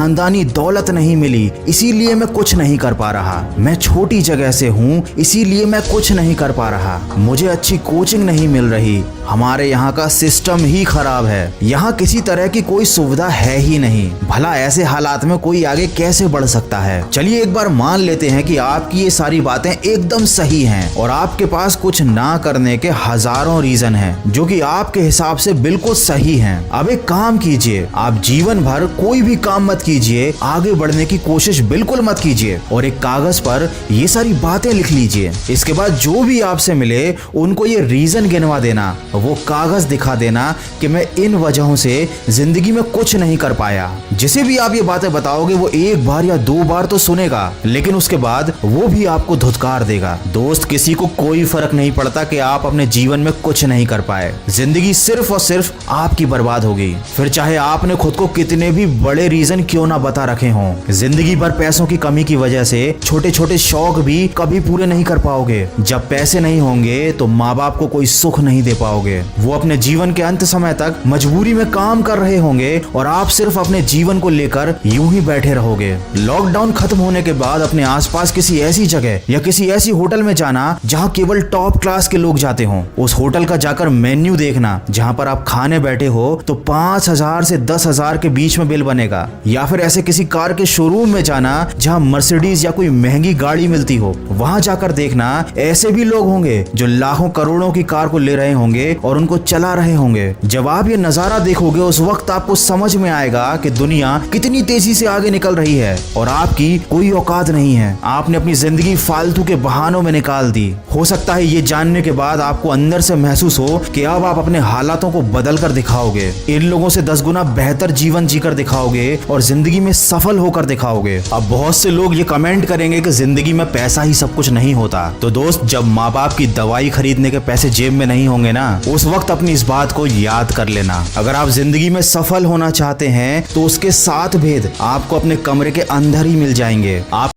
खानदानी दौलत नहीं मिली, इसीलिए मैं कुछ नहीं कर पा रहा। मैं छोटी जगह से हूँ, इसीलिए मैं कुछ नहीं कर पा रहा। मुझे अच्छी कोचिंग नहीं मिल रही। हमारे यहाँ का सिस्टम ही खराब है। यहाँ किसी तरह की कोई सुविधा है ही नहीं। भला ऐसे हालात में कोई आगे कैसे बढ़ सकता है। चलिए एक बार मान लेते हैं कि आपकी ये सारी बातें एकदम सही हैं और आपके पास कुछ ना करने के हजारों रीजन हैं जो कि आपके हिसाब से बिल्कुल सही हैं। अब एक काम कीजिए, आप जीवन भर कोई भी काम मत कीजिए, आगे बढ़ने की कोशिश बिल्कुल मत कीजिए और एक कागज पर ये सारी बातें लिख लीजिए। इसके बाद जो भी आपसे मिले उनको ये रीजन गिनवा देना, वो कागज दिखा देना कि मैं इन वजहों से जिंदगी में कुछ नहीं कर पाया। जिसे भी आप ये बातें बताओगे वो एक बार या दो बार तो सुनेगा, लेकिन उसके बाद वो भी आपको धुतकार देगा। दोस्त, किसी को कोई फर्क नहीं पड़ता कि आप अपने जीवन में कुछ नहीं कर पाए। जिंदगी सिर्फ और सिर्फ आपकी बर्बाद होगी, फिर चाहे आपने खुद को कितने भी बड़े रीजन क्यों ना बता रखे हों। जिंदगी भर पैसों की कमी की वजह से छोटे छोटे शौक भी कभी पूरे नहीं कर पाओगे। जब पैसे नहीं होंगे तो माँ बाप को कोई सुख नहीं दे पाओगे। वो अपने जीवन के अंत समय तक मजबूरी में काम कर रहे होंगे और आप सिर्फ अपने जीवन को लेकर यूं ही बैठे रहोगे। लॉकडाउन खत्म होने के बाद अपने आसपास किसी ऐसी जगह या किसी ऐसी होटल में जाना जहां केवल टॉप क्लास के लोग जाते हों। उस होटल का जाकर मेन्यू देखना जहां पर आप खाने बैठे हो तो 5,000 से 10,000 के बीच में बिल बनेगा। या फिर ऐसे किसी कार के शोरूम में जाना जहां मर्सिडीज या कोई महंगी गाड़ी मिलती हो। वहां जाकर देखना ऐसे भी लोग होंगे जो लाखों करोड़ों की कार को ले रहे होंगे और उनको चला रहे होंगे। जब आप ये नजारा देखोगे उस वक्त आपको समझ में आएगा कि दुनिया कितनी तेजी से आगे निकल रही है और आपकी कोई औकात नहीं है। आपने अपनी जिंदगी फालतू के बहानों में निकाल दी। हो सकता है ये जानने के बाद आपको अंदर से महसूस हो कि अब आप अपने हालातों को बदल कर दिखाओगे, इन लोगों से 10 गुना बेहतर जीवन जीकर दिखाओगे और जिंदगी में सफल होकर दिखाओगे। अब बहुत से लोग ये कमेंट करेंगे कि जिंदगी में पैसा ही सब कुछ नहीं होता। तो दोस्त, जब माँ बाप की दवाई खरीदने के पैसे जेब में नहीं होंगे ना, उस वक्त अपनी इस बात को याद कर लेना। अगर आप जिंदगी में सफल होना चाहते हैं तो उसके 7 भेद आपको अपने कमरे के अंदर ही मिल जाएंगे। आप